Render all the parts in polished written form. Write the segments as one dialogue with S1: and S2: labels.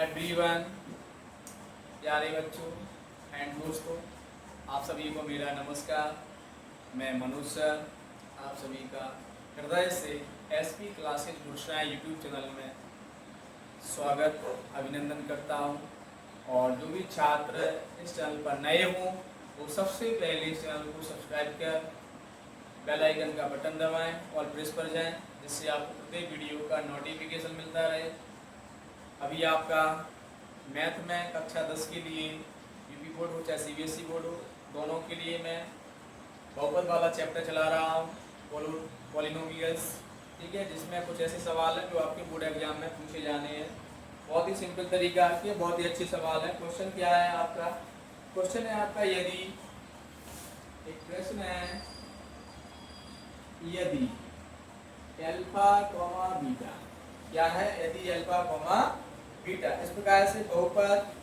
S1: Everyone, प्यारे बच्चों and दोस्तों, आप सभी को मेरा नमस्कार। मैं मनोज सर आप सभी का हृदय से SP classes Gursai YouTube channel में स्वागत अभिनंदन करता हूं। और जो भी छात्र इस चैनल पर नए हों वो सबसे पहले इस चैनल को सब्सक्राइब कर बेल आइकन का बटन दबाएं और प्रेस पर जाएं, जिससे आपको प्रत्येक वीडियो का नोटिफिकेशन मिलता रहे। अभी आपका मैथ में कक्षा 10 के लिए यूपी बोर्ड हो चाहे सीबीएसई बोर्ड हो, दोनों के लिए मैं बहुपद वाला चैप्टर चला रहा हूँ, पॉलिनोमियल्स। ठीक है, जिसमें कुछ ऐसे सवाल हैं जो आपके बोर्ड एग्जाम में पूछे जाने हैं। बहुत ही सिंपल तरीका के बहुत ही अच्छे सवाल है। क्वेश्चन क्या है आपका? क्वेश्चन है आपका यदि एक प्रश्न है, यदि अल्फा कॉमा बीटा क्या है? यदि अल्फा कॉमा बीटा इस प्रकार से बहुपद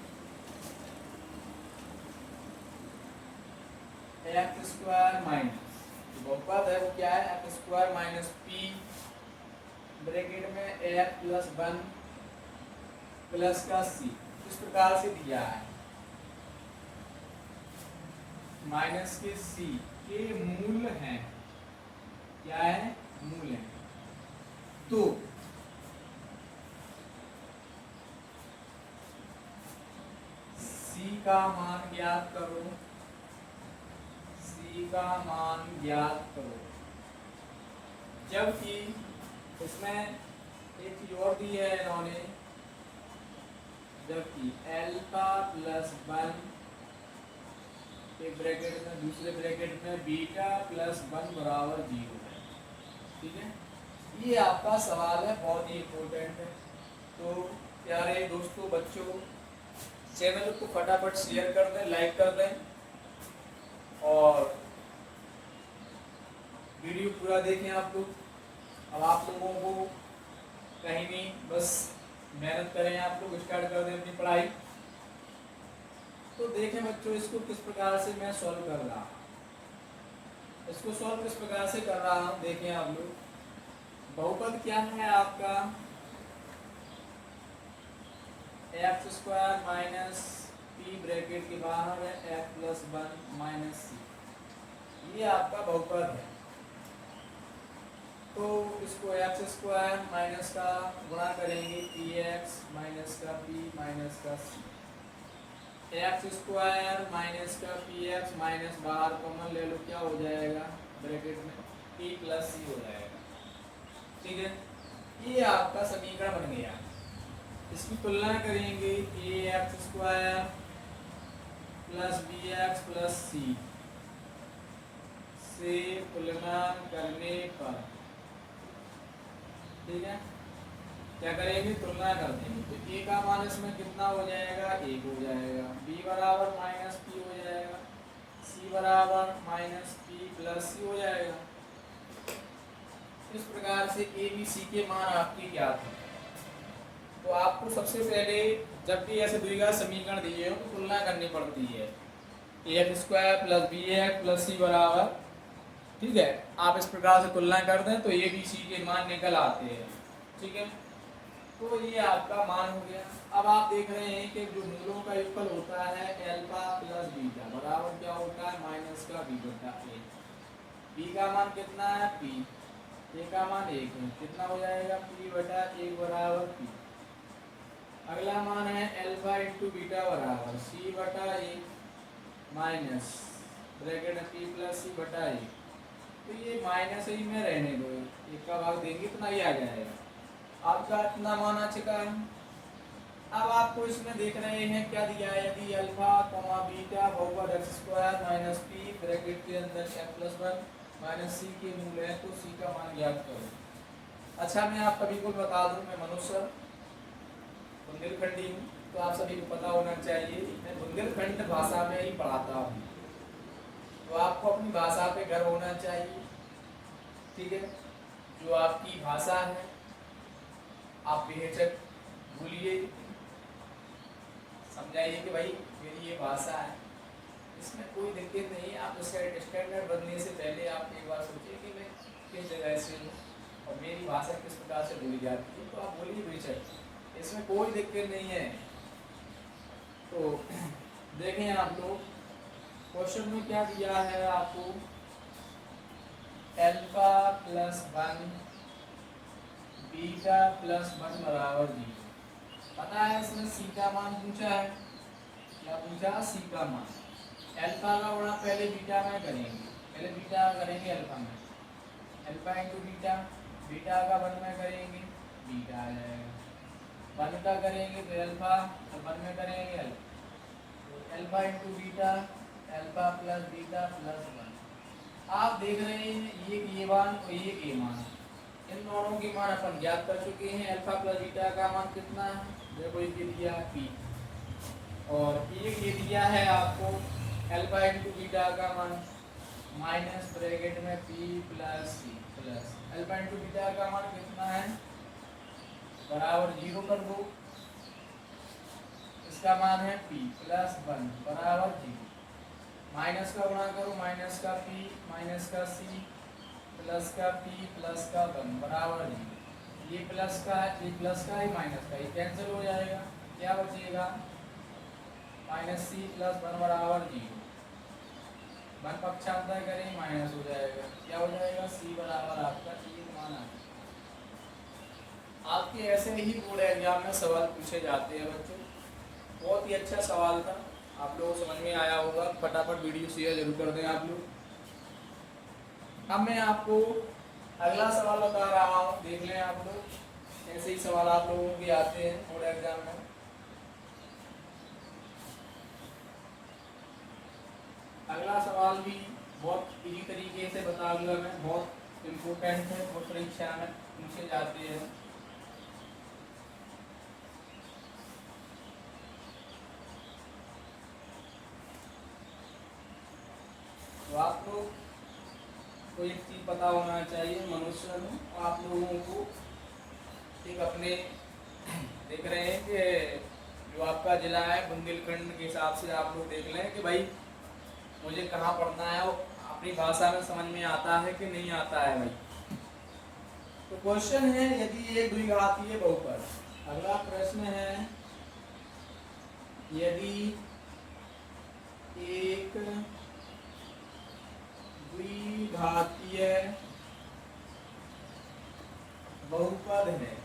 S1: एक्स स्क्वायर माइनस, बहुपद है वो क्या है? X square minus P bracket में एक्स प्लस वन प्लस का सी इस प्रकार से दिया है। माइनस के सी के मूल हैं, क्या है? मूल है। तो सी का मान ज्ञात करो, सी का मान ज्ञात करो। जबकि इसमें एक चीज और दी है इन्होंने, जबकि अल्फा प्लस वन एक ब्रैकेट में, दूसरे ब्रैकेट में बीटा प्लस वन बराबर 0 है। ठीक है, ये आपका सवाल है, बहुत ही इम्पोर्टेंट है। तो प्यारे दोस्तों बच्चों, चैनल को फटाफट शेयर कर दें, लाइक कर दें और वीडियो पूरा देखें आप लोग। अब आप लोगों को कहीं नहीं, बस मेहनत करें, आप लोग स्टार्ट कर दें अपनी पढ़ाई। तो देखें बच्चों, इसको किस प्रकार से मैं सॉल्व कर रहा हूँ, इसको सॉल्व किस प्रकार से कर रहा हूँ देखें आप लोग। बहुपद क्या है आपका? X square minus P bracket के बाहर है एक्स प्लस वन माइनस सी, ये आपका बहुपद है। तो इसको एक्स स्क्वायर माइनस का गुणा करेंगे पी एक्स माइनस का पी माइनस का सी, एक्स स्क्वायर माइनस का पी एक्स माइनस बाहर कॉमन ले लो, क्या हो जाएगा? ब्रैकेट में पी प्लस सी हो जाएगा। ठीक है, ये आपका समीकरण बन गया। इसकी तुलना करेंगे A x square plus B x plus C से तुलना करने पर, ठीक है, क्या करेंगे? तुलना कर देंगे। तो ए का मान इसमें कितना हो जाएगा? 1 हो जाएगा। बी बराबर माइनस पी हो जाएगा, सी बराबर माइनस पी प्लस सी हो जाएगा। इस प्रकार से ए बी सी के मान आपके ज्ञात हैं। तो आपको सबसे पहले जब भी ऐसे द्विघात समीकरण दिए हो तो तुलना करनी पड़ती है। A x square plus B x plus C बराबर, ठीक है, आप इस प्रकार से तुलना कर दें तो ए बी सी के मान निकल आते हैं। ठीक है, तो ये आपका मान हो गया। अब आप देख रहे हैं कि जो मूलों का योगफल होता है अल्फा प्लस बीटा बराबर क्या होता है? माइनस का बी बटा ए। बी का मान कितना है? पी। ए का मान 1 है, कितना हो जाएगा? पी बटा 1 बराबर पी। अगला मान है अल्फा इंटू बीटा बराबर सी बटा 1 माइनस ब्रैकेट पी प्लस सी बटा 1। तो ये माइनस ही में रहने दो, एक का भाग देंगे इतना ही आ जाएगा। आपका इतना मान आ चुका है। अब आपको इसमें देख रहे हैं क्या दिया है? यदि अल्फा कॉमा बीटा बहुपद x square minus P bracket के अंदर एक्स प्लस वन माइनस सी के मूल है तो सी का मान ज्ञात करो। अच्छा, मैं आप सभी को बता दूं, मैं मनोज सर बुंदेलखंडी हूँ, तो आप सभी को पता होना चाहिए मैं बुंदेलखंड भाषा में ही पढ़ाता हूँ। तो आपको अपनी भाषा पे गर्व होना चाहिए। ठीक है, जो आपकी भाषा है आप बेहिचक भूलिए, समझाइए कि भाई मेरी ये भाषा है, इसमें कोई दिक्कत नहीं है। आप उसका स्टैंडर्ड बनने से पहले आप एक बार सोचिए कि मैं किस जगह से हूँ और मेरी भाषा किस प्रकार से बोली जाती है, तो आप बोलिए बेहिचक, इसमें कोई दिक्कत नहीं है। तो देखें आप लोग क्वेश्चन में क्या दिया है आपको, अल्फा प्लस 1 बीटा प्लस 1 बराबर 0। पता है इसमें सी का मान पूछा है, क्या पूछा, सी का मान। अल्फा का गुणा पहले बीटा में करेंगे, पहले बीटा करेंगे अल्फा में, अल्फा इंटू बीटा, बीटा का 1 में करेंगे बीटा आ जाएगा, 1 का करेंगे तो अल्फा, तो 1 में करेंगे अल्फा, तो alpha into beta, alpha plus beta plus 1। आप देख रहे हैं ये मान और ये मान, इन दोनों के मान अपन ज्ञात कर चुके हैं। अल्फा प्लस बीटा का मान कितना है, देखो ये दिया पी, और ये दिया है आपको अल्फा इंटू बीटा का मान माइनस ब्रैकेट में P plus C plus alpha into beta का मान कितना है, बराबर 0 कर दो, इसका मान है पी प्लस 1 बराबर 0, माइनस का गुणा करो, माइनस का पी माइनस का सी प्लस का पी प्लस का 1 बराबर 0। ये प्लस का है, ये प्लस का है, माइनस का, ये कैंसिल हो जाएगा, क्या बचेगा, माइनस सी प्लस 1 बराबर 0। 1 पक्षांतर करें माइनस हो जाएगा, क्या हो जाएगा, सी बराबर आपका 1 मान आ जाएगा। आपके ऐसे ही बोर्ड एग्जाम में सवाल पूछे जाते हैं बच्चों, बहुत ही अच्छा सवाल था, आप लोगों को समझ में आया होगा। फटाफट वीडियो शेयर जरूर कर दें आप लोग। अब मैं आपको अगला सवाल बता रहा हूँ, देख लें आप लोग, ऐसे ही सवाल आप लोगों के आते हैं बोर्ड एग्जाम में। अगला सवाल भी बहुत इजी तरीके से बता दूंगा मैं, बहुत इम्पोर्टेंट है, बहुत परीक्षा में पूछे जाते हैं। तो आप लोग को एक चीज पता होना चाहिए, मनुष्य में आप लोगों को एक अपने देख रहे हैं कि जो आपका जिला है बुंदेलखंड के हिसाब से आप लोग देख लें कि भाई मुझे कहाँ पढ़ना है, वो अपनी भाषा में समझ में आता है कि नहीं आता है भाई। तो क्वेश्चन है, यदि एक द्विघातीय बहुपद, अगला प्रश्न है, यदि एक द्विघातीय बहुपद है,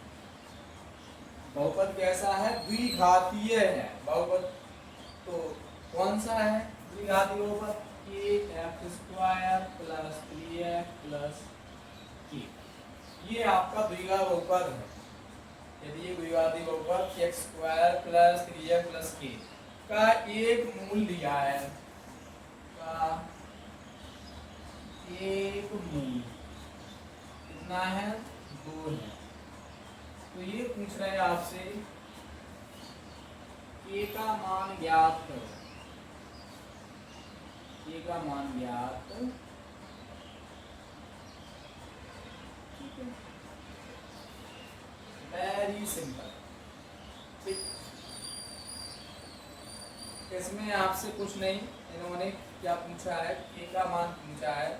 S1: बहुपद कैसा है, द्विघातीय है बहुपद, तो कौन सा है द्विघातीय बहुपद, ax² plus 3x plus k, ये आपका द्विघात बहुपद है। यदि ये द्विघातीय बहुपद x² plus 3x plus k का एक मूल दिया है, का एक मूल कितना है, 2 है, तो ये पूछ रहे हैं आपसे k का मान ज्ञात करो, k का मान ज्ञात, ठीक है, वेरी सिंपल। ठीक, इसमें आपसे कुछ नहीं, इन्होंने क्या पूछा है, k का मान पूछा है।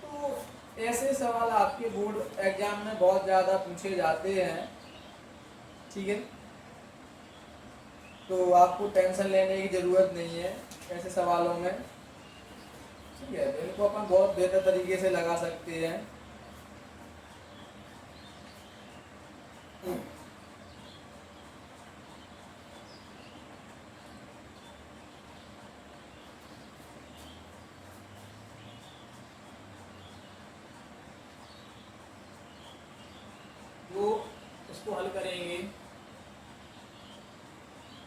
S1: तो ऐसे सवाल आपके बोर्ड एग्जाम में बहुत ज़्यादा पूछे जाते हैं, ठीक है, तो आपको टेंशन लेने की ज़रूरत नहीं है ऐसे सवालों में, ठीक है, तो इनको अपन बहुत बेहतर तरीके से लगा सकते हैं। तो इसको हल करेंगे,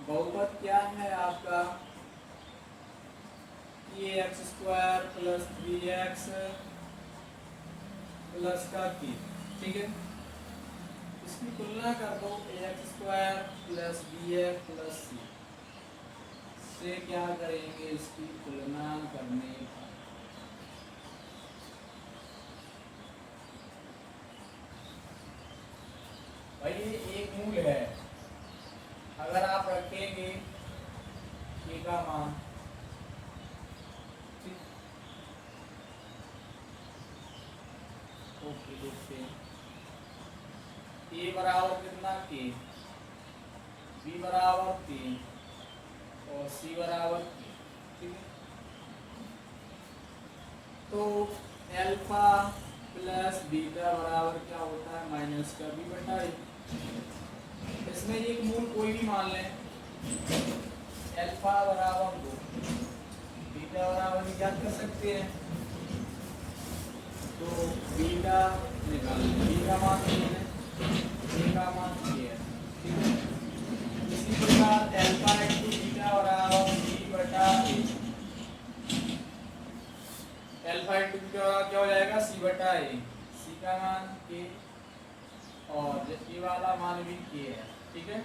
S1: बहुपद क्या है आपका, ax² प्लस 3x प्लस का k, ठीक है, इसकी तुलना कर दो ax² plus bx plus c से, क्या करेंगे इसकी तुलना करने पर, भाई ये एक मूल है, अगर आप रखेंगे k का मान, ठीक, ओके, देखते हैं a बराबर कितना k, b बराबर 3, और सी बराबर के, ठीक है। तो अल्फा प्लस बीटा बराबर क्या होता है, माइनस का बी बटा ए। इसमें एक मूल कोई भी मान लें, अल्फा बराबर 2, बीटा बराबर ज्ञात कर सकते हैं। तो बीटा निकाल लें, बी का मान है, ए का मान है, ठीक है। इसी प्रकार अल्फा इंटू बीटा बराबर बी बटा ए, अल्फा इंटू बीटा क्या हो जाएगा, सी बटा ए, सी का मान के और ये वाला मान भी के है, ठीक है।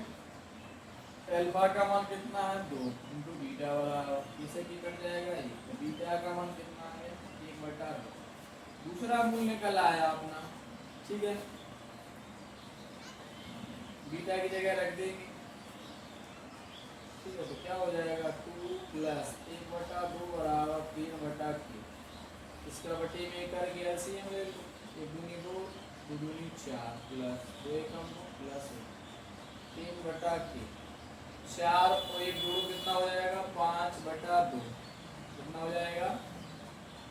S1: अल्फा का मान कितना है 2 इंटू बीटा वाला, इसे की कट जाएगा ये, तो बीटा का मान कितना है 1 बटा 2, दूसरा मूल निकल आया अपना, ठीक है। बीटा की जगह रख देंगे, ठीक है। तो क्या हो जाएगा 2 प्लस 1 बटा 2 बराबर 3 बटा के, इसका बटे में करके एलसीएम ले लो, 1 दूनी 2, 2 दूनी 4 प्लस 2 एकम 2 प्लस 3 बटा के 4 और 1 जोड़ो कितना हो जाएगा 5 बटा 2, कितना हो जाएगा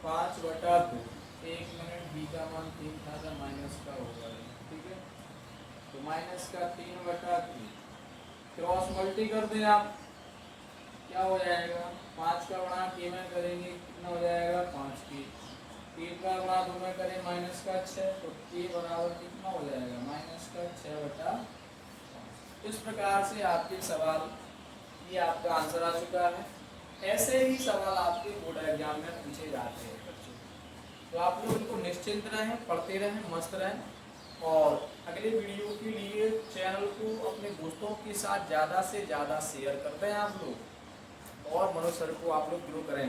S1: 5 बटा 2। 1 मिनट, बी का मान 3 था तो माइनस का होगा, ठीक है। तो माइनस का 3 बटा 3, क्रॉस मल्टी कर दें आप, क्या हो जाएगा 5 का गुणा के में करेंगे कितना हो जाएगा 5 के, 3 का गुणा 2 में करें माइनस का 6, तो के बराबर कितना हो जाएगा माइनस का 6 बटा 5। इस प्रकार से आपके सवाल, ये आपका आंसर आ चुका है। ऐसे ही सवाल आपके बोर्ड एग्जाम में पूछे जाते हैं बच्चों, तो आप लोग इनको निश्चिंत रहें, पढ़ते रहें, मस्त रहें। और अगले वीडियो के लिए चैनल को अपने दोस्तों के साथ ज़्यादा से ज़्यादा शेयर करते हैं आप लोग, और मनोज सर को आप लोग ग्रो करें।